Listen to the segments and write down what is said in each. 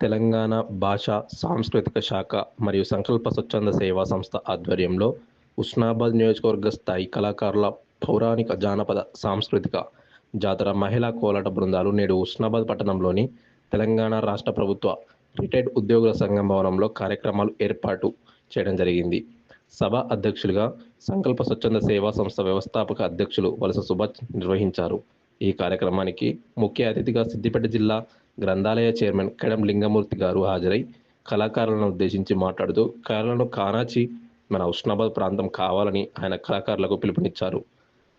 తెలంగాణ భాష, సాంస్కృతిక శాఖ మరియు సంకల్ప స్వచ్ఛంద సేవా సంస్థ ఆధ్వర్యంలో ఉస్నాబాద్ నియోజకవర్గ స్థాయి కళాకారుల పౌరాణిక, జానపద, సాంస్కృతిక జాతర మహిళా కోలాట బృందాలు నేడు ఉస్నాబాద్ పట్టణంలోని తెలంగాణ రాష్ట్ర ప్రభుత్వ రిటైర్డ్ ఉద్యోగుల సంఘం భవనంలో కార్యక్రమాలు ఏర్పాటు చేయడం జరిగింది. సభ అధ్యక్షులుగా సంకల్ప స్వచ్ఛంద సేవా సంస్థ వ్యవస్థాపక అధ్యక్షులు వలస సుభాష్ నిర్వహించారు. ఈ కార్యక్రమానికి ముఖ్య అతిథిగా సిద్దిపేట జిల్లా గ్రంథాలయ చైర్మన్ కడం లింగమూర్తి గారు హాజరై కళాకారులను ఉద్దేశించి మాట్లాడుతూ కళలను కానాచి మన ఉస్నాబాద్ ప్రాంతం కావాలని ఆయన కళాకారులకు పిలుపునిచ్చారు.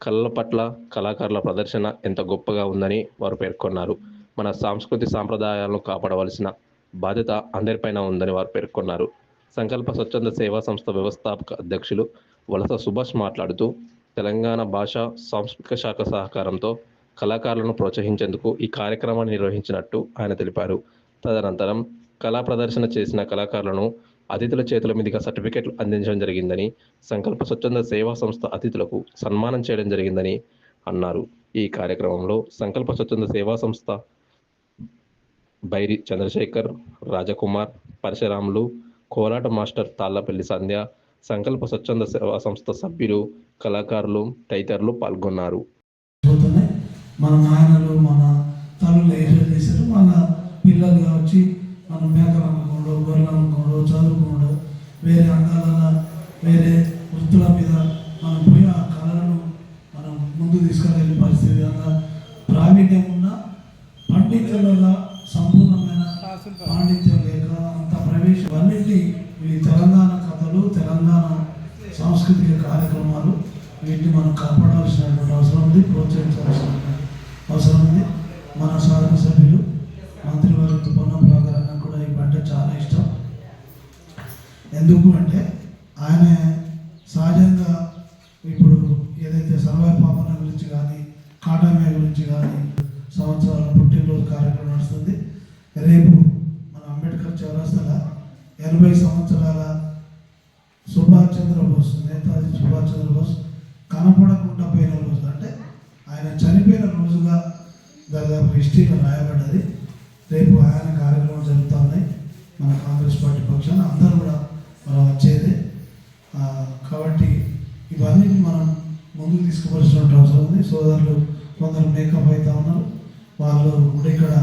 కళల పట్ల కళాకారుల ప్రదర్శన ఎంత గొప్పగా ఉందని వారు పేర్కొన్నారు. మన సంస్కృతి సాంప్రదాయాలను కాపాడవలసిన బాధ్యత అందరిపైన ఉందని వారు పేర్కొన్నారు. సంకల్ప స్వచ్ఛంద సేవా సంస్థ వ్యవస్థాపక అధ్యక్షులు వలస సుభాష్ మాట్లాడుతూ తెలంగాణ భాష, సాంస్కృతిక శాఖ సహకారంతో కళాకారులను ప్రోత్సహించేందుకు ఈ కార్యక్రమాన్ని నిర్వహించినట్టు ఆయన తెలిపారు. తదనంతరం కళా ప్రదర్శన చేసిన కళాకారులను అతిథుల చేతుల మీదుగా సర్టిఫికెట్లు అందించడం జరిగిందని, సంకల్ప స్వచ్ఛంద సేవా సంస్థ అతిథులకు సన్మానం చేయడం జరిగిందని అన్నారు. ఈ కార్యక్రమంలో సంకల్ప స్వచ్ఛంద సేవా సంస్థ బైరి చంద్రశేఖర్, రాజకుమార్, పరశురాములు, కోలాట మాస్టర్ తాళ్లపల్లి సంధ్య, సంకల్ప స్వచ్ఛంద సేవా సంస్థ సభ్యులు, కళాకారులు తదితరులు పాల్గొన్నారు. మన నాయనలు, మన తల్లులు ఏం చేశారు, మన పిల్లలు వచ్చి మన మేకలు అమ్ముకోవడం, గొర్రెలు అమ్ముకోవడం, చదువుకోవడం, వేరే అంగాల వేరే వృత్తుల మీద మనం పోయి ఆ కళలను మనం ముందు తీసుకెళ్ళే పరిస్థితి. అంత ప్రావీణ్యం ఉన్న పండితుల సంపూర్ణమైన పాండిత్యం లేక అంత ప్రవేశం అన్నింటినీ ఈ తెలంగాణ కథలు, తెలంగాణ సాంస్కృతిక కార్యక్రమాలు వీటిని మనం కాపాడాల్సినటువంటి అవసరం ఉంది, ప్రోత్సహించాల్సిన అవసరం ఉంది. మన సాధన సభ్యులు మంత్రివర్గ పొన్నం ప్రభాకర్ కూడా ఈ పంట చాలా ఇష్టం. ఎందుకు అంటే ఆయన సహజంగా ఇప్పుడు ఏదైతే సర్వే పాపన గురించి కానీ, కాటమే గురించి కానీ సంవత్సరాల పుట్టినరోజు కార్యక్రమం నడుస్తుంది. రేపు మన అంబేద్కర్ చౌరస్తాలో 80 సంవత్సరాల సుభాష్ చంద్రబోస్, నేతాజీ సుభాష్ చంద్రబోస్ కనపడకుండా పోయిన రోజు, అంటే ఆయన చనిపోయిన రోజుగా దాదాపు హిస్టరీలో రాయబడ్డది. రేపు ఆయన కార్యక్రమం జరుగుతూ ఉన్నాయి. మన కాంగ్రెస్ పార్టీ పక్షాన అందరూ కూడా మనం వచ్చేదే. కాబట్టి ఇవన్నీ మనం ముందుకు తీసుకోవాల్సిన అవసరం ఉంది. సోదరులు కొందరు మేకప్ అవుతూ ఉన్నారు, వాళ్ళు కూడా ఇక్కడ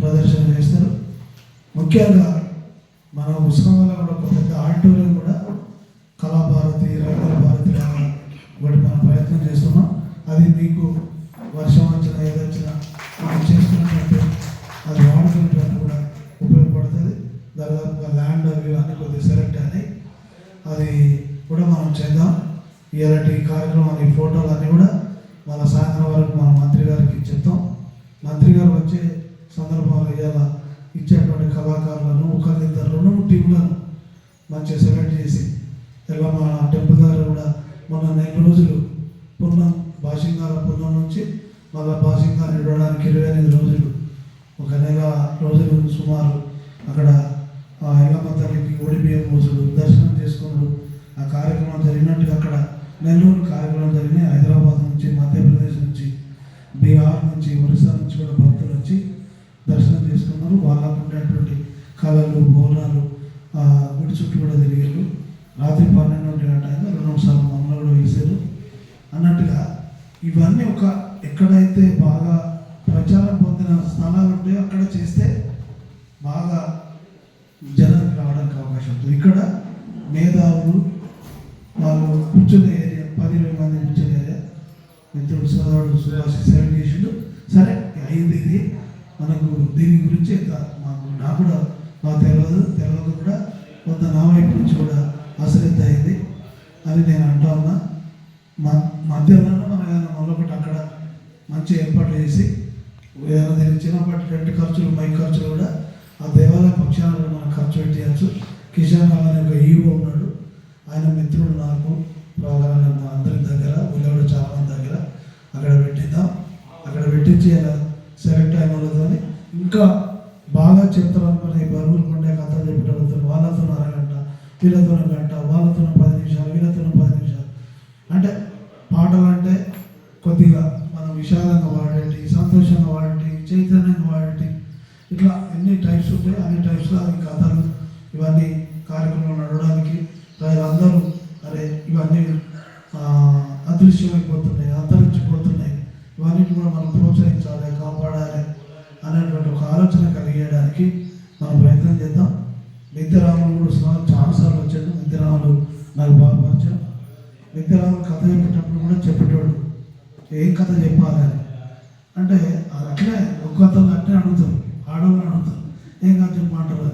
ప్రదర్శన చేస్తారు. ముఖ్యంగా మన ఉస్మానియాలో కూడా ఒక పెద్ద ఆడిటోరియం కూడా కళాభారతి, రైతుల భారతి ఒకటి మనం ప్రయత్నం చేస్తున్నాం. అది మీకు వర్షం వచ్చినా ఏదొచ్చినా మనం చేసుకున్నట్టు అది వాడుకునేటట్టు కూడా ఉపయోగపడుతుంది. దాదాపుగా ల్యాండ్ అవి అన్నీ కొద్దిగా సెలెక్ట్ అయినాయి, అది కూడా మనం చేద్దాం. ఇలాంటి కార్యక్రమాలు, ఫోటోలు అన్నీ కూడా మన సాయంత్రం వరకు మన మంత్రి గారికి చెప్తాం. మంత్రి గారు వచ్చే సందర్భాలు ఇవాళ ఇచ్చేటువంటి కళాకారులను ఒకరిద్దరు 2 టీంలను మంచిగా సెలెక్ట్ చేసి ఇలా మా టెంపుల్ దగ్గర కూడా మొన్న 4 రోజులు పున్నం, బాసింగాల పున్నం నుంచి మళ్ళీ బాసింగాన్ని ఇవ్వడానికి 28 రోజులు, ఒక నెల రోజులు సుమారు అక్కడ ఎల్లమ్మ తల్లికి ఒడిబియ్యం రోజులు దర్శనం చేసుకున్నాడు. ఆ కార్యక్రమం జరిగినట్టుగా అక్కడ నెల్లూరు కార్యక్రమం జరిగినాయి. హైదరాబాద్ నుంచి, మధ్యప్రదేశ్ నుంచి, బీహార్ నుంచి, ఒరిస్సా నుంచి కూడా భక్తులు వచ్చి దర్శనం చేసుకున్నారు. వాళ్ళకు ఉండేటువంటి కళలు, బోనాలు గుడి చుట్టూ కూడా తిరిగారు. రాత్రి 12 గంటల 2 నిమిషాలు మమ్మల్ని కూడా వేసారు అన్నట్టుగా. ఇవన్నీ ఒక ఎక్కడైతే బాగా ప్రచారం పొందిన స్థలాలు ఉంటాయో అక్కడ చేస్తే బాగా జనానికి రావడానికి అవకాశం ఉంటుంది. ఇక్కడ మేధావులు వాళ్ళు కూర్చునే ఏరియా, 10-20 మంది కూర్చునే ఏరియా మిత్రుడు సోదరుడు సుభాష్ సెలెక్ట్ చేసిండు. సరే అయింది. ఇది మనకు దీని గురించి నాకు కూడా బాగా తెలియదు కూడా కొంత నా వైపు నుంచి కూడా అశ్రద్ధ అయింది అని నేను అంటా ఉన్నా. మధ్యలో మనం ఏదైనా మొదలుపెట్టి అక్కడ మంచి ఏర్పాట్లు చేసి ఏదైనా దీనికి చిన్నపాటి రెంట్ ఖర్చులు, మైక్ ఖర్చులు కూడా ఆ దేవాలయ పక్షాలను మనం ఖర్చు పెట్టేయచ్చు. కిషన్ రావు అనే ఒక ఈవో ఉన్నాడు, ఆయన మిత్రుడు నాకు మా అందరి దగ్గర, వీళ్ళు కూడా చాలా మంది దగ్గర అక్కడ పెట్టిద్దాం. అక్కడ పెట్టించి అలా సెలెక్ట్ అయిన వాళ్ళతో ఇంకా బాగా చెప్తారు అనుకుని బరువులు ఉండే కథలు చెప్పేటప్పుడు వాళ్ళతో అరగంట, వీళ్ళతో గంట, వాళ్ళతో 10 నిమిషాలు, వీళ్ళతో 10 నిమిషాలు. అంటే పాటలు అంటే కొద్దిగా మనం విషాదంగా వాడేటి, సంతోషంగా వాడేటి, చైతన్యంగా వాడేటి, ఇట్లా ఎన్ని టైప్స్ ఉంటాయి అన్ని టైప్స్లో ఈ కథలు ఇవన్నీ కార్యక్రమాలు నడవడానికి అందరూ అరే ఇవన్నీ అదృశ్యమైపోతున్నాయి, అంతరించిపోతున్నాయి, ఇవన్నిటి కూడా మనం ప్రోత్సహించాలి, కాపాడాలి అనేటువంటి ఒక ఆలోచన కలిగేయడానికి మనం ప్రయత్నం చేద్దాం. విద్యారాములు కూడా చాలాసార్లు వచ్చాడు. విద్యారాములు నాకు బాగా పరిచయం. విద్యారాములు కథ చెప్పేటప్పుడు కూడా చెప్పేటోడు ఏం కథ చెప్పాలని. అంటే అట్లే ఒక కథలు అట్లే అడుగుతారు, ఆడవాళ్ళు అడుగుతారు ఏం కథ చెప్పమంటారు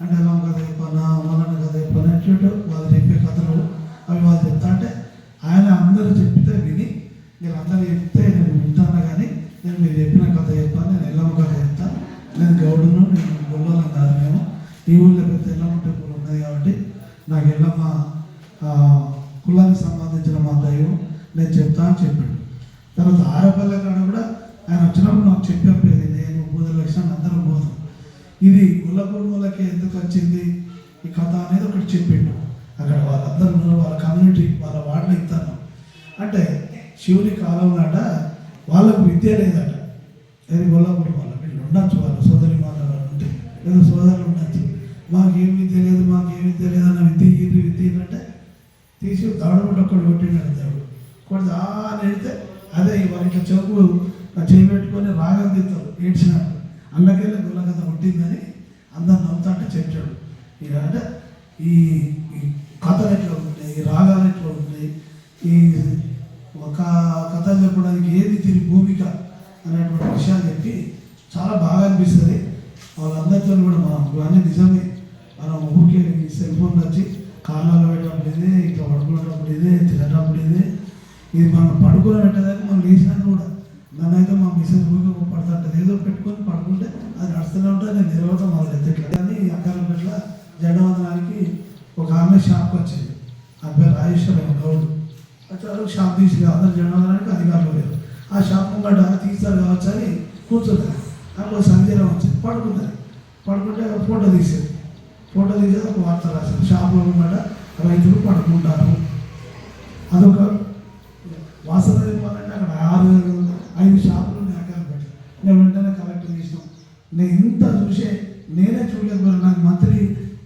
అంటే ఎలా కథ చెప్పాలా, వాళ్ళని కథ చెప్పాలి అంటే వాళ్ళు చెప్పే కథలు అవి వాళ్ళు చెప్తా అంటే ఆయన అందరూ చెప్తే విని నేను అందరూ చెప్తే నేను వింటాను, కానీ నేను మీరు చెప్పిన కథ చెప్పాను, నేను ఎల్లమ్మ కథ చెప్తాను, నేను గౌడును, నేను గొల్లోలం కాదు, మేము ఈ ఊళ్ళో పెద్ద ఎల్లమ్మ టెంపుల్ ఉన్నది కాబట్టి నాకు ఎల్లమ్మ కులానికి సంబంధించిన మా దైవం, నేను చెప్తా అని చెప్పాడు. తర్వాత ఆరపల్లె కాడ కూడా ఆయన వచ్చినప్పుడు నాకు చెప్పేది నేను బోధన లక్షణాలు అందరం పోతాం, ఇది గుల్లపూర్మలకి ఎందుకు వచ్చింది ఈ కథ అనేది ఒకటి చెప్పిండు. అక్కడ వాళ్ళందరూ వాళ్ళ కమ్యూనిటీ వాళ్ళ వార్డులు ఇస్తాను అంటే శివుని కాలం నాట వాళ్ళకు విద్య లేదట. అది గొల్లపూర్ వాళ్ళ వీళ్ళు ఉండొచ్చు, వాళ్ళ సోదరి మాటలు ఉంటే ఏదో సోదరులు ఉండొచ్చు, మాకేం విద్య లేదు మాకేం విద్య లేదన్న విద్య అంటే తీసి దాడుకుంటే ఒక్కడు కొట్టినాడు దేవుడు కొడితే నెడితే అదే వాళ్ళ ఇట్లా చెవుకు చేయబెట్టుకొని రాగం తీస్తారు ఏడ్చినట్టు, అందుకెళ్ళి గుల్లకథ కొట్టిందని అందరు నవ్వుతా అంటే చెప్పాడు. ఇక అంటే ఈ కథలు ఎట్లా ఉంటాయి, ఈ రాగాలు ఎట్లా ఉంటాయి, ఈ ఒక కథ చెప్పడానికి ఏది తిరిగి భూమిక అనేటువంటి విషయాలు చెప్పి చాలా బాగా అనిపిస్తుంది. వాళ్ళందరితో కూడా మనం ఇవన్నీ నిజమే, మనం ఊరికే సెల్ ఫోన్లు వచ్చి కాళ్ళలో పెట్టేటప్పుడు ఇదే, ఇట్లా పడుకునేటప్పుడు ఇదే, తినేటప్పుడు ఇదే, ఇది మనం పడుకుని పెట్టేదాన్ని మనం లేచినాక కూడా నన్నైతే మా మిస్సెస్ ఊరికే పడుతుంటుంది, ఏదో పెట్టుకొని పడుకుంటే అది నడుస్తూనే ఉంటుంది, నేను నిలవడం మొదలు ఎత్తట్లా. కానీ అక్కడపట్ల జడవందనానికి ఒక ఆమె షాప్కి వచ్చింది, ఆ పేరు రాజేశ్వరం గౌడ్ వచ్చారు. షాప్ తీసి అందరు జడవందనానికి అధికారులు లేరు, ఆ షాప్ ముంగట తీస్తారు కావచ్చు అని కూర్చుంటుంది. అక్కడ సందేహం వచ్చింది, పడుకుంటే ఫోటో తీసేది ఒక వార్త రాశారు, షాపులో ముంగట రైతులు పడుకుంటారు. అదొక వాసన చెప్పాలంటే అక్కడ 6-5 షాపులు నాకాలు పెట్టారు. నేను వెంటనే కలెక్టర్ చేసినాం. నేను ఇంత చూసే నేనే చూడలేకపోయాను. నాకు మంత్రి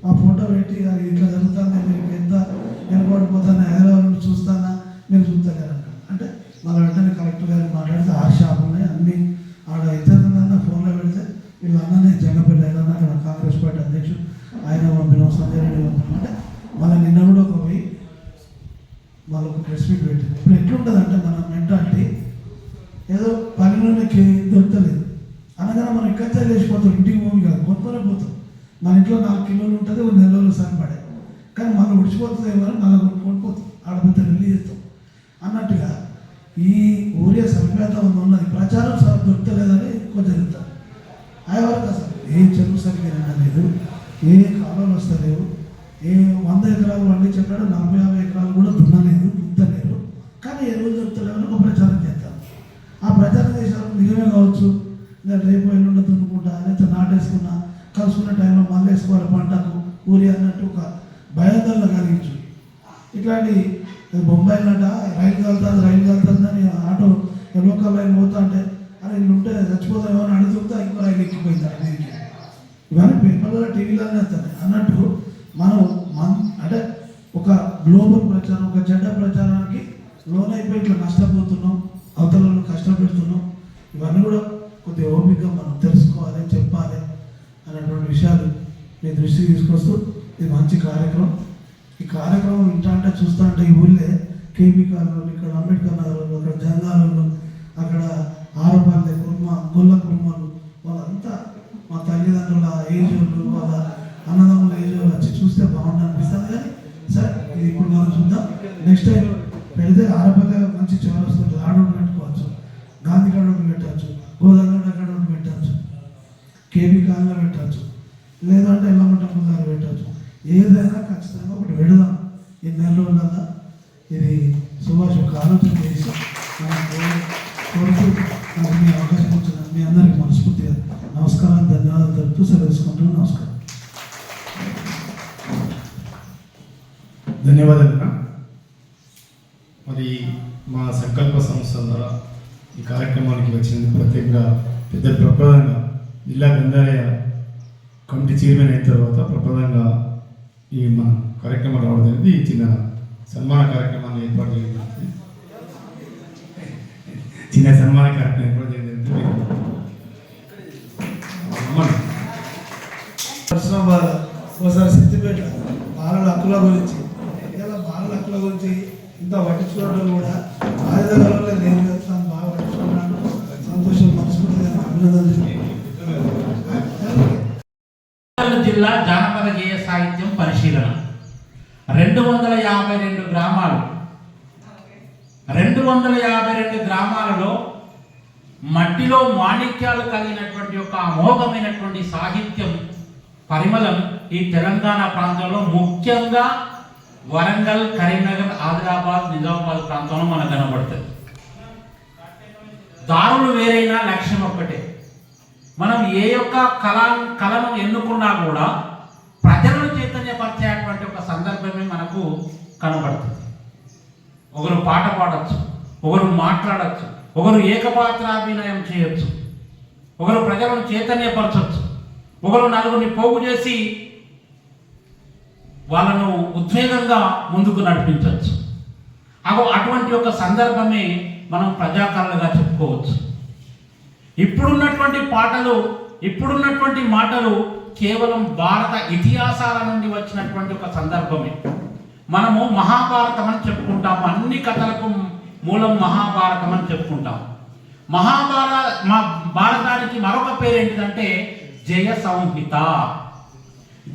ఆ ఫోటో పెట్టి అది ఇట్లా జరుగుతుంది, మీకు ఎంత వెనకబడిపోతాను, హైదరాబాద్ చూస్తానా మీరు చూస్తలేరంట అంటే మళ్ళీ వెంటనే కలెక్టర్ గారు మాట్లాడితే 6 షాపులు ఉన్నాయి, అన్నీ ఆడ ఇతరులన్నా ఫోన్లో పెడితే వీళ్ళు అన్ననే జంగపల్లి అయినా కాంగ్రెస్ పార్టీ అధ్యక్షుడు ఆయన పంపినాం, సంజయ్ రెడ్డి పంపినాం అంటే మళ్ళీ నిన్న కూడా ఒక పోయి వాళ్ళు ఒక ప్రెస్ మీట్ పెట్టింది. ఇప్పుడు ఎట్లుంటుందంటే మన మెంటాలిటీ ఏదో పనిలోకి దొరకలేదు అనగానే మనం ఎక్కడ లేచిపోతాం, ఇంటికి భూమి కాదు కొనుక్కొనే పోతాం. మన ఇంట్లో 4 కిలోలు ఉంటుంది, ఒక 4 రోజులు సరిపడే, కానీ మనం ఉడిచిపోతుంది ఏమో మళ్ళీ కొనుక్కోపోతాం, ఆడపిద్ద వెళ్ళి చేస్తాం అన్నట్టుగా ఈ ఊరియా సంపేత ఉన్నది. ప్రచారం దొరకలేదని కొంచెం జరుగుతాం. ఆ వరకు అసలు ఏ చెరువు సరిగ్గా లేదు, ఏ కాలువలు వస్తలేవు, ఏ 100 ఎకరాలు పండించాడు 40-50 ఎకరాలు కూడా దున్నలేరు, కానీ ఎరువులు దొరుకుతలేవని ఒక ప్రచారం చేస్తాను. ఆ ప్రచారం చేసినప్పుడు నిజమే కావచ్చు, నేను రేపు ఎల్లుండి దున్నుకుంటా లేకపోతే నాటేసుకున్నా, కలుసుకున్న టైంలో మళ్ళీ వేసుకోవాలి పంటకు ఊరి అన్నట్టు ఒక భయోదరణ కలిగించు. ఇట్లాంటి బొంబాయిలంట రైలు కలుతుందని ఆటో లోకల్ రైలు పోతా అంటే అని వీళ్ళు ఉంటే చచ్చిపోతామో అని అడుగుతా ఇంకో రైలు ఎక్కిపోయింది దీనికి. ఇవన్నీ పేపర్లో టీవీలోనే వస్తాయి అన్నట్టు మనం అంటే ఒక గ్లోబల్ ప్రచారం, ఒక చెడ్డ ప్రచారానికి లోనైపోయి ఇట్లా నష్టపోతున్నాం, అవతలను కష్టపెడుతున్నాం. ఇవన్నీ కూడా కొద్దిగా ఓపికగా మనం తెలుసుకోవాలి, చెప్పాలి అనేటువంటి విషయాలు మీ దృష్టికి తీసుకొస్తూ ఇది మంచి కార్యక్రమం. ఈ కార్యక్రమం ఇంటా అంటే చూస్తూ అంటే ఈ ఊళ్ళే కేబీ కాలంలో, ఇక్కడ అంబేద్కర్ నగర్, అక్కడ జంగాలలో, అక్కడ ఆరపల్లె గొల్ల కుటుంబాలు వాళ్ళంతా మా తల్లిదండ్రుల ఏజ్ వాళ్ళ అన్నదమ్ముల ఏజ్ వచ్చి చూస్తే బాగుంటుంది అనిపిస్తుంది. కానీ సరే ఇది ఇప్పుడు మనం చూద్దాం. నెక్స్ట్ టైం పెడితే ఆరపల్లె మంచి చివరి వస్తుంది, ఆడోడు పెట్టుకోవచ్చు, గాంధీ కాడోడు పెట్టచ్చు, గోదావరి కాడోడు పెట్టచ్చు, కేబీ కాలంలో పెట్టచ్చు, లేదంటే ఎల్లమ్మ టెంపుల్ దగ్గర పెట్టచ్చు. ఏదైనా ఖచ్చితంగా ఒకటి పెడదాం ఈ 4 రోజులల్లో. ఇది సుభాష్ ఒక ఆలోచన చేసి కోరుతూ నాకు మీ అవకాశం వచ్చిన మీ అందరికీ మనస్ఫూర్తిగా నమస్కారం, ధన్యవాదాలు తెలుపుతూ సెలవు తీసుకుంటున్నాను. నమస్కారం. ధన్యవాదాలు. మరి మా సంకల్ప సంస్థ ద్వారా ఈ కార్యక్రమానికి వచ్చినందుకు ప్రత్యేకంగా పెద్ద ప్రప్రదంగా జిల్లా గ్రంథాలయ కమిటీ చైర్మన్ అయిన తర్వాత ప్రప్రదంగా ఈ మన కార్యక్రమం రావడం అనేది ఈ చిన్న సన్మాన కార్యక్రమాన్ని ఏర్పాటు చేయడం జరిగింది. చిన్న సన్మాన కార్యక్రమం ఏర్పాటు చేయడం జరిగింది. ఒకసారి సిద్దిపేట బాలల హక్కుల గురించి ఇలా బాలల హక్కుల గురించి ఇంత పట్టించుకోవడం కూడా రాజధానిలో నేను వెళ్తాను, బాగా పట్టించుకున్నాను. సంతోషం, మనస్ఫూర్తిగా అభినందనలు. జిల్లా జానపద గేయ సాహిత్యం పరిశీలన 252 గ్రామాలు 252 గ్రామాలలో మట్టిలో మాణిక్యాలు కలిగినటువంటి ఒక అమోఘమైనటువంటి సాహిత్యం పరిమళం ఈ తెలంగాణ ప్రాంతంలో ముఖ్యంగా వరంగల్, కరీంనగర్, ఆదిలాబాద్, నిజామాబాద్ ప్రాంతంలో మనకు కనబడుతుంది. దారులు వేరైనా లక్ష్యం ఒక్కటే. మనం ఏ యొక్క కళను ఎన్నుకున్నా కూడా ప్రజలను చైతన్యపరిచేటువంటి ఒక సందర్భమే మనకు కనబడుతుంది. ఒకరు పాట పాడచ్చు, ఒకరు మాట్లాడచ్చు, ఒకరు ఏకపాత్రాభినయం చేయొచ్చు, ఒకరు ప్రజలను చైతన్యపరచవచ్చు, ఒకరు నలుగురిని పోగు చేసి వాళ్ళను ఉద్వేగంగా ముందుకు నడిపించవచ్చు. అటువంటి ఒక సందర్భమే మనం ప్రజాకళలుగా చెప్పుకోవచ్చు. ఇప్పుడున్నటువంటి మాటలు కేవలం భారత ఇతిహాసాల నుండి వచ్చినటువంటి ఒక సందర్భమే. మనము మహాభారతం అని చెప్పుకుంటాం, అన్ని కథలకు మూలం మహాభారతం అని చెప్పుకుంటాం. భారతానికి మరొక పేరు ఏంటిదంటే జయ సంహిత.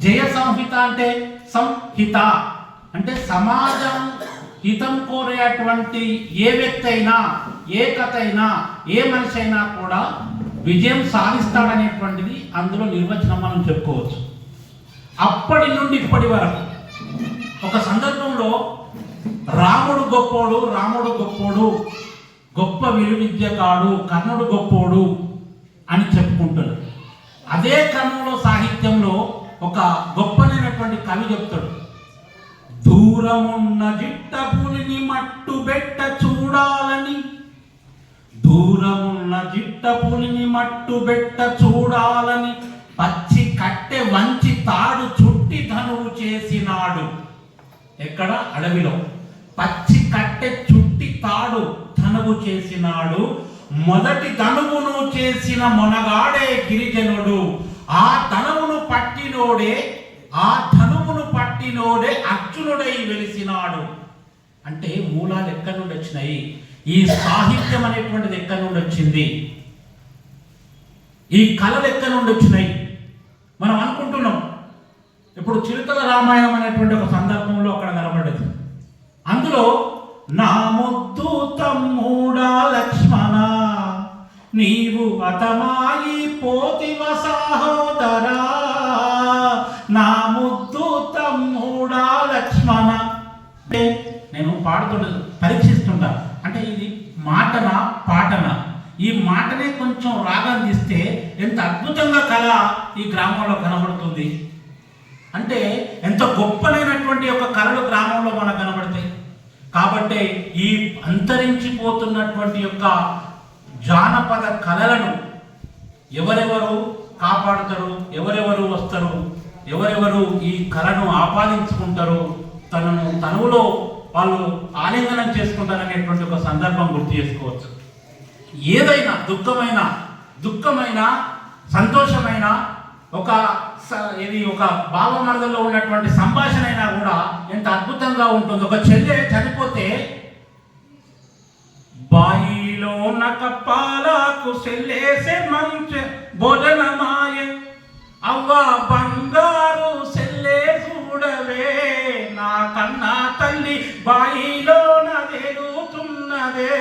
జయ సంహిత అంటే సంహిత అంటే సమాజం హితం కోరేటువంటి ఏ వ్యక్తి అయినా, ఏ కథ అయినా, ఏ మనిషి అయినా కూడా విజయం సాధిస్తాడనేటువంటిది అందులో నిర్వచనం మనం చెప్పుకోవచ్చు. అప్పటి నుండి ఇప్పటి వరకు ఒక సందర్భంలో రాముడు గొప్పోడు, గొప్ప విలువిద్యకాడు, కర్ణుడు గొప్పోడు అని చెప్పుకుంటాడు. అదే క్రమంలో సాహిత్యంలో ఒక గొప్పనైనటువంటి కవి చెప్తాడు, దూరమున్న జిట్ట పులిని మట్టు బెట్ట చూడాలని, దూరమున్న జిట్ట పులిని మట్టు బెట్ట చూడాలని, పచ్చి కట్టె వంచి తాడు చుట్టి ధనువు చేసినాడు. ఎక్కడ? అడవిలో. పచ్చి కట్టె చుట్టి తాడు ధనువు చేసినాడు. మొదటి ధనువును చేసిన మొనగాడే గిరిజనుడు. ఆ ధనువును పట్టినోడే అర్జునుడై వెలిసినాడు. అంటే మూలాలు ఎక్కడి నుండి వచ్చినాయి? ఈ సాహిత్యం అనేటువంటిది ఎక్కడి నుండి వచ్చింది? ఈ కళలు ఎక్కడి నుండి వచ్చినాయి? మనం అనుకుంటున్నాం ఇప్పుడు చిరుతల రామాయణం అనేటువంటి ఒక సందర్భంలో అక్కడ కనబడ్డది. అందులో నా ముద్దు తమ్ముడా లక్ష్మణ, నీవు అతమాయి పోతివ సహోదరా, నా ముద్దు తమ్ముడా లక్ష్మణ. అంటే నేను పరీక్షిస్తుంటా, అంటే ఇది మాటనా పాటనా? ఈ మాటనే కొంచెం రాగం తీస్తే ఎంత అద్భుతంగా కళ ఈ గ్రామంలో కనబడుతుంది. అంటే ఎంత గొప్పనైనటువంటి ఒక కళలు గ్రామంలో మనకు కనబడతాయి. కాబట్టి ఈ అంతరించిపోతున్నటువంటి యొక్క జానపద కళలను ఎవరెవరు కాపాడుతారు, ఎవరెవరు వస్తారు, ఎవరెవరు ఈ కళను ఆపాదించుకుంటారు, తనువులో వాళ్ళు ఆలింగనం చేసుకుంటారనేటువంటి ఒక సందర్భం గుర్తు చేసుకోవచ్చు. ఏదైనా దుఃఖమైన సంతోషమైన ఒక భావమరదల్లో ఉన్నటువంటి సంభాషణ అయినా కూడా ఎంత అద్భుతంగా ఉంటుంది. ఒక చెల్లె చనిపోతే బాయిలో నకపాలకు సెల్లేసే మంచి భోజనమాయ, అవ్వ బంగారు సెల్లే చూడవే, నా కన్నా తల్లి బాయిలో నదేలుతున్నదే,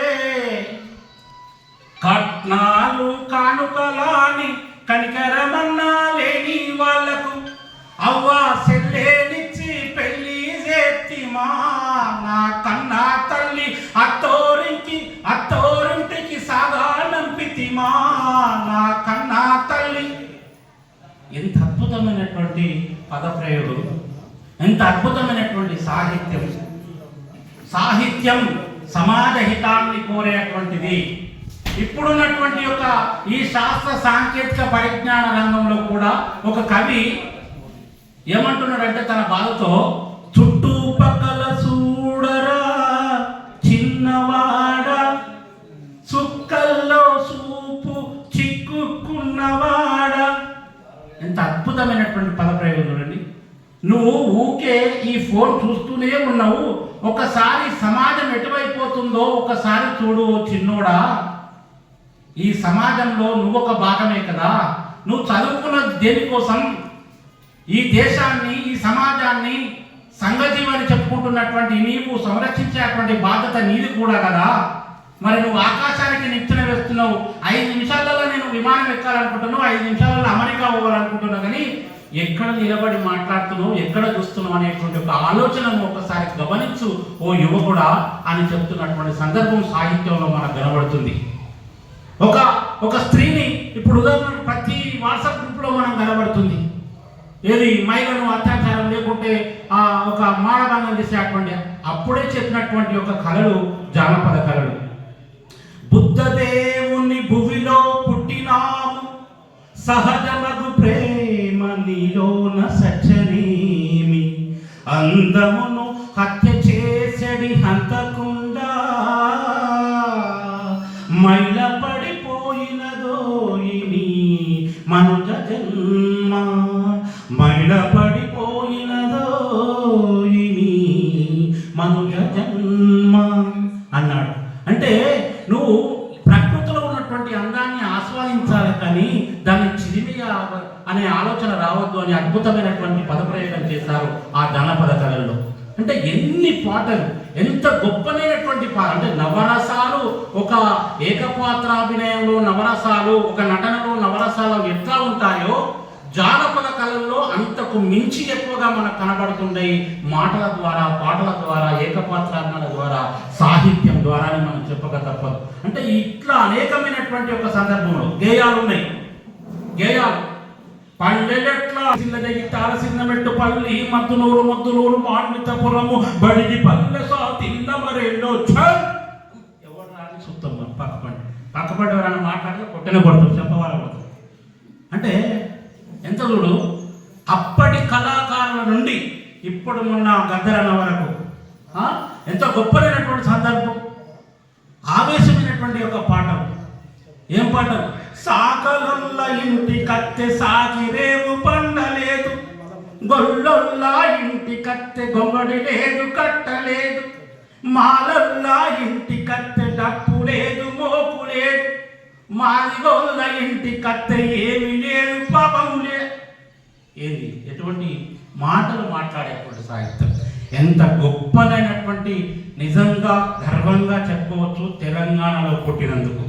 కట్నాలు కానుకలాని కనికరమన్నా లేని వాళ్లకు అవ్వ సెల్లేనిచ్చి పెళ్లి చేతిమా, నా కన్నా తల్లి అత్తోరింటికి సాగానంపితిమా, నా కన్నా తల్లి. ఎంత అద్భుతమైనటువంటి పదప్రయోగం, ఎంత అద్భుతమైనటువంటి సాహిత్యం సమాజ హితాన్ని కోరేటువంటిది. ఇప్పుడున్నటువంటి యొక్క ఈ శాస్త్ర సాంకేతిక పరిజ్ఞాన రంగంలో కూడా ఒక కవి ఏమంటున్నాడంటే తన బాధతో, చుట్టుపక్కల చూడరా చిన్నవాడ, చుక్కల్లో చూపు చిక్కుకున్నవాడ. ఎంత అద్భుతమైనటువంటి పదప్రయోగం చూడండి. నువ్వు ఊకే ఈ ఫోన్ చూస్తూనే ఉన్నావు, ఒకసారి సమాజం ఎటువైపోతుందో ఒకసారి చూడు చిన్నోడా. ఈ సమాజంలో నువ్వొక భాగమే కదా. నువ్వు చదువుకున్నది దేనికోసం? ఈ దేశాన్ని, ఈ సమాజాన్ని, సంఘజీవాన్ని చెప్పుకుంటున్నటువంటి నీవు సంరక్షించేటువంటి బాధ్యత నీది కూడా కదా. మరి నువ్వు ఆకాశానికి నిచ్చెన వేస్తున్నావు. 5 నిమిషాలలో నేను విమానం ఎక్కాలనుకుంటున్నావు, 5 నిమిషాలలో అమెరికా పోవాలనుకుంటున్నావు, కానీ ఎక్కడ నిలబడి మాట్లాడుతున్నావు, ఎక్కడ చూస్తున్నావు అనేటువంటి ఒక ఆలోచనను ఒకసారి గమనించు ఓ యువకుడా అని చెప్తున్నటువంటి సందర్భం సాహిత్యంలో మనకు కనబడుతుంది. ఒక స్త్రీని ఇప్పుడు ఉదాహరణకు ప్రతి వాట్సాప్ గ్రూప్లో మనం కనబడుతుంది. ఏది మహిళను అత్యాచారం లేకుంటే ఒక మానభంగం చేసేటువంటి అప్పుడే చెప్పినటువంటి ఒక కళలు జానపద కళలు. బుద్ధదేవుని భువిలో పుట్టినాము, సహజమగు ప్రేమ నీలోన సచ్చనేమి, అందమును హత్య చేసడి హంతకుండా మైల పడిపోయినదోయిని మనుజ జన్మ, మైల పడిపోయినదోయిని మనుజ జన్మ అన్నాడు. అంటే నువ్వు ప్రకృతిలో ఉన్నటువంటి అందాన్ని ఆస్వాదించాలి, కానీ దాన్ని చిరిమియ అనే ఆలోచన రావద్దు అని అద్భుతమైనటువంటి పదప్రయోగం చేశారు ఆ జానపద కళల్లో. అంటే ఎన్ని పాటలు, ఎంత గొప్పనైనటువంటి పాట. అంటే నవరసాలు, ఒక ఏకపాత్రాభినయంలో నవరసాలు, ఒక నటనలో నవరసాలు ఎట్లా ఉంటాయో జానపద కళల్లో అంతకు మించి ఎక్కువగా మనకు కనబడుతుంటాయి. మాటల ద్వారా, పాటల ద్వారా, ఏకపాత్రాభినయాల ద్వారా, సాహిత్యం ద్వారానే మనం చెప్పక తప్పదు. అంటే ఇట్లా అనేకమైనటువంటి ఒక సందర్భంలో గేయాలు ఉన్నాయి. గేయాలు పల్లెలెట్లా చిల్లదగి తారసిన్నమెట్టు పల్లి మద్దునూరు మద్దునూరు మాన్వితపురము బడిది పల్లె సా తిన్న మరెన్నో ఎవరు రాని చూస్తాం. మనం పక్కపడి ఎవరైనా మాట్లాడితే కొట్టనే కొడతాం, చెప్పవాల కొడతాం. అంటే ఎంత చూడు, అప్పటి కళాకారుల నుండి ఇప్పుడు మొన్న గద్దరన్న వరకు ఎంత గొప్పలైనటువంటి సందర్భం, ఆవేశమైనటువంటి ఒక పాఠం. ఏం పాఠం? సాకలొల్ల ఇంటి కత్తె సాగిరేవు పండలేదు, గొల్లొల్లా ఇంటి కత్తె గొంగడి లేదు కట్టలేదు, మాలొల్లా ఇంటి కత్తె డప్పు లేదు మోపు లేదు, మాదిగొల్ల ఇంటి కత్తె ఏమి లేదు పాపం లేదు. ఏది ఎటువంటి మాటలు మాట్లాడేటువంటి సాహిత్యం, ఎంత గొప్పదైనటువంటి, నిజంగా గర్వంగా చెప్పుకోవచ్చు తెలంగాణలో పుట్టినందుకు.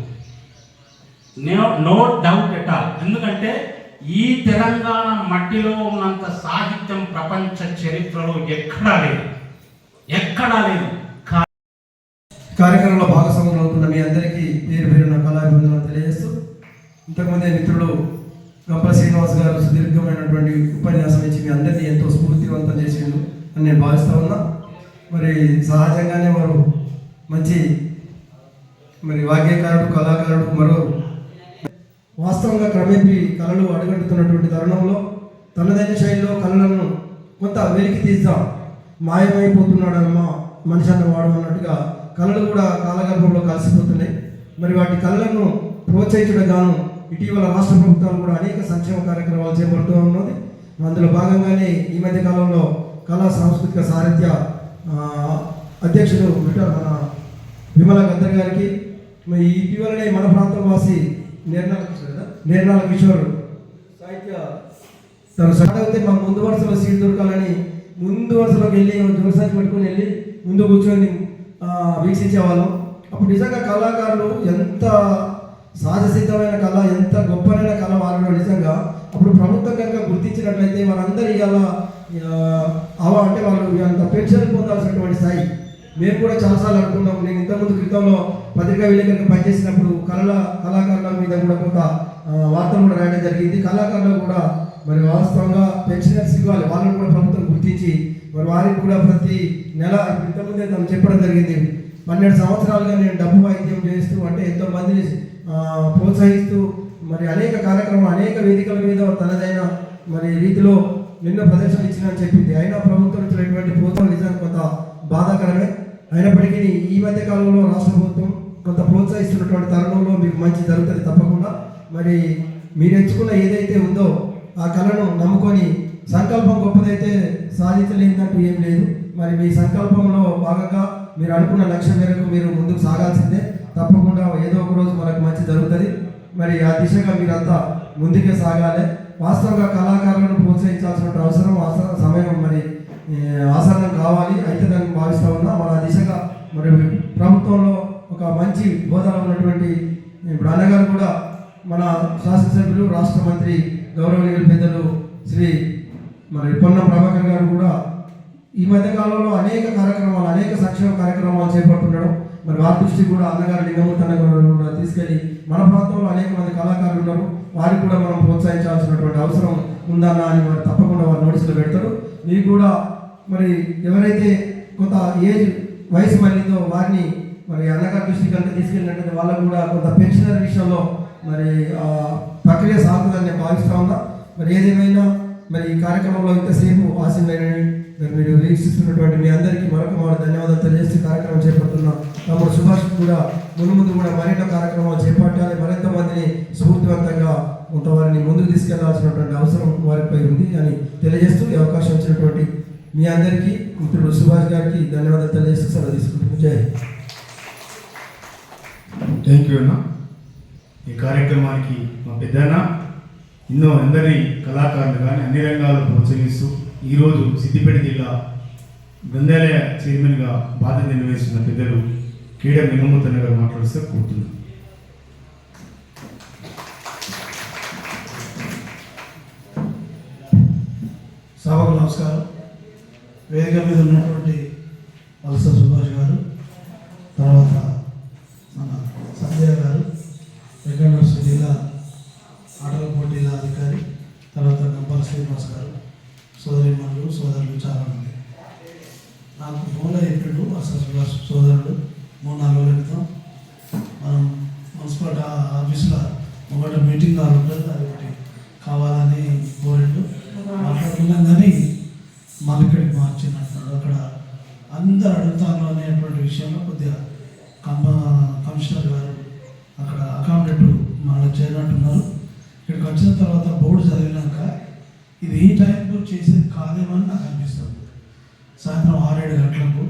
No doubt at all. ఎందుకంటే ఈ తెలంగాణ మట్టిలో ఉన్నంత సాహిత్యం ప్రపంచ చరిత్రలో ఎక్కడా లేదు. కార్యక్రమంలో భాగస్వాములు అవుతున్న మీ అందరికీ పేరు పేరున కళాభివందనలు తెలియజేస్తూ, ఇంతకుముందే మిత్రులు గంపల శ్రీనివాస్ గారు సుదీర్ఘమైనటువంటి ఉపన్యాసం ఇచ్చి మీ అందరినీ ఎంతో స్ఫూర్తివంతం చేసిండు అని నేను భావిస్తూ ఉన్నా. మరి సహజంగానే వారు మంచి వాగ్గేయకారుడు, కళాకారుడు. మరో వాస్తవంగా క్రమేపీ కళలు అడుగంటుతున్నటువంటి తరుణంలో తనదైన శైలిలో కళలను కొంత వెలికి తీద్దాం, మాయమైపోతున్నాడమ్మా మనిషి అన్నవాడు అన్నట్టుగా కళలు కూడా కాలగర్భంలో కలిసిపోతున్నాయి. మరి వాటి కళలను ప్రోత్సహించడం గాను ఇటీవల రాష్ట్ర ప్రభుత్వాలు కూడా అనేక సంక్షేమ కార్యక్రమాలు చేపడుతూ ఉన్నది. అందులో భాగంగానే ఈ మధ్య కాలంలో కళా సాంస్కృతిక సారథ్య అధ్యక్షుడు మన విమల గద్దర్ గారికి, మరి ఇటీవలనే మన ప్రాంతం వాసి నిర్నాల కిషోర్ సాహిత్య తను సాగితే మా ముందు వరుసలో సీట్ దొరకాలని ముందు వరుసలోకి వెళ్ళి జోసాకి పెట్టుకుని వెళ్ళి ముందు కూర్చొని వీక్షించేవాళ్ళం. అప్పుడు నిజంగా కళాకారులు ఎంత సహజసిద్ధమైన కళ, ఎంత గొప్పనైన కళ వాళ్ళు నిజంగా అప్పుడు ప్రభుత్వం కనుక గుర్తించినట్లయితే వారందరూ ఇలా అంటే వాళ్ళు అంత పెన్షన్ పొందాల్సినటువంటి స్థాయి. మేము కూడా చాలాసార్లు అనుకున్నాం. నేను ఇంతకుముందు క్రితంలో పత్రికా విలేకరుగా పనిచేసినప్పుడు కళాకారుల మీద కూడా కొంత వార్తలు కూడా రాయడం జరిగింది. కళాకారులు కూడా మరి వాస్తవంగా పెన్షనర్స్ ఇవ్వాలి, వాళ్ళని కూడా ప్రభుత్వం గుర్తించి మరి వారికి కూడా ప్రతి నెల ఇంతకుముందే తను చెప్పడం జరిగింది. 12 సంవత్సరాలుగా నేను డబ్బు వాయిద్యం చేస్తూ అంటే ఎంతో మంది ప్రోత్సహిస్తూ మరి అనేక కార్యక్రమాలు అనేక వేదికల మీద తనదైన మరి రీతిలో నిన్న ప్రదర్శన ఇచ్చిందని చెప్పింది. అయినా ప్రభుత్వం ఇచ్చినటువంటి ప్రోత్సాహం నిజానికి కొంత బాధాకరమే. అయినప్పటికీ ఈ మధ్య కాలంలో రాష్ట్ర ప్రభుత్వం కొంత ప్రోత్సహిస్తున్నటువంటి తరుణంలో మీకు మంచి జరుగుతుంది తప్పకుండా. మరి మీరు ఎంచుకున్న ఏదైతే ఉందో ఆ కళను నమ్ముకొని సంకల్పం గొప్పదైతే సాధించలేదంటూ ఏం లేదు. మరి మీ సంకల్పంలో భాగంగా మీరు అనుకున్న లక్ష్యం మేరకు మీరు ముందుకు సాగాల్సిందే. తప్పకుండా ఏదో ఒక రోజు మనకు మంచి జరుగుతుంది. మరి ఆ దిశగా మీరంతా ముందుకే సాగాలి. వాస్తవంగా కళాకారులను ప్రోత్సహించాల్సిన అవసరం సమయం మరి ఆసనం కావాలి. అయితే దాన్ని భావిస్తూ ఉన్నా మన ఆ దిశగా మరి ప్రభుత్వంలో ఒక మంచి హోదాలో ఉన్నటువంటి ఇప్పుడు అన్నగారు కూడా మన శాసనసభ్యులు రాష్ట్ర మంత్రి గౌరవనీయులు పెద్దలు శ్రీ మరి పొన్నం ప్రభాకర్ గారు కూడా ఈ మధ్యకాలంలో అనేక కార్యక్రమాలు అనేక సంక్షేమ కార్యక్రమాలు చేపడుతుండడం మరి వారి దృష్టికి కూడా అన్నగారు లింగమూర్తి అన్నగారు కూడా తీసుకెళ్ళి మన ప్రాంతంలో అనేక మంది కళాకారులు ఉన్నారు, వారికి కూడా మనం ప్రోత్సహించాల్సినటువంటి అవసరం ఉందన్న అని మరి తప్పకుండా వారు నోటీసులు పెడతారు. మీకు కూడా మరి ఎవరైతే కొంత వయసు మళ్ళీతో వారిని మరి అన్నగారి దృష్టికి కనుక తీసుకెళ్ళినట్టు వాళ్ళకు కూడా కొంత పెన్షనర్ విషయంలో మరి ప్రక్రియ సాగుతుందని నేను భావిస్తూ ఉన్నా. మరి ఏదేమైనా మరి ఈ కార్యక్రమంలో ఇంతసేపు ఆశీర్వైనని మీరు వీక్షిస్తున్నటువంటి మీ అందరికీ మరొక ధన్యవాదాలు తెలియజేసి కార్యక్రమం చేపడుతున్న తమ్ముడు సుభాష్ కూడా ముందు కూడా మరెన్నో కార్యక్రమాలు చేపట్టాలి, మరింత మందిని స్ఫూర్తివంతంగా వారిని ముందుకు తీసుకెళ్లాల్సినటువంటి అవసరం వారిపై ఉంది అని తెలియజేస్తూ ఈ అవకాశం ఇచ్చినటువంటి మీ అందరికీ మిత్రుడు సుభాష్ గారికి ధన్యవాదాలు తెలియజేస్తూ సెలవు తీసుకుంటున్నాను. జై థ్యాంక్ యూ అన్న. ఈ కార్యక్రమానికి మా పెద్దన్న ఎన్నో అందరి కళాకారులు కానీ అన్ని రంగాలు ప్రోత్సహిస్తూ ఈరోజు సిద్దిపేట జిల్లా గ్రంథాలయ చైర్మన్గా బాధ్యత నిర్వహిస్తున్న పెద్దలు కేడ లింగమూర్తి గారు మాట్లాడిస్తే కోరుతున్నాను. సభకు నమస్కారం. వేదిక మీద ఉన్నటువంటి వలస సుభాష్ గారు, తర్వాత మన సంజయ్ గారు, వెంకటేశ్వర జిల్లా ఆటల పోటీల అధికారి, తర్వాత గంపల శ్రీనివాస్ గారు, సోదరిమణులు సోదరులు చాలామంది నాకు ఫోన్లో చెప్పిండు. అసలు సుభాష్ సోదరుడు 3-4 రోజుల క్రితం మనం మున్సిపల్ ఆఫీస్లో ఒకటి మీటింగ్ హాల్ ఉంటుంది, అది ఒకటి కావాలని కోరిండు. మాట్లాడుకున్నాం కానీ మళ్ళీ ఇక్కడికి మార్చినట్టున్నాడు. అక్కడ అందరు అడుగుతాను అనేటువంటి విషయంలో కొద్దిగా కమిషనర్ గారు అక్కడ అకామిడేట్ మళ్ళీ చేరినట్టున్నారు. ఇక్కడికి వచ్చిన తర్వాత బోర్డు చదివినాక ఇది ఈ టైంలో చేసేది కాదేమని నాకు అనిపిస్తుంది. సాయంత్రం 6-7 గంటలకు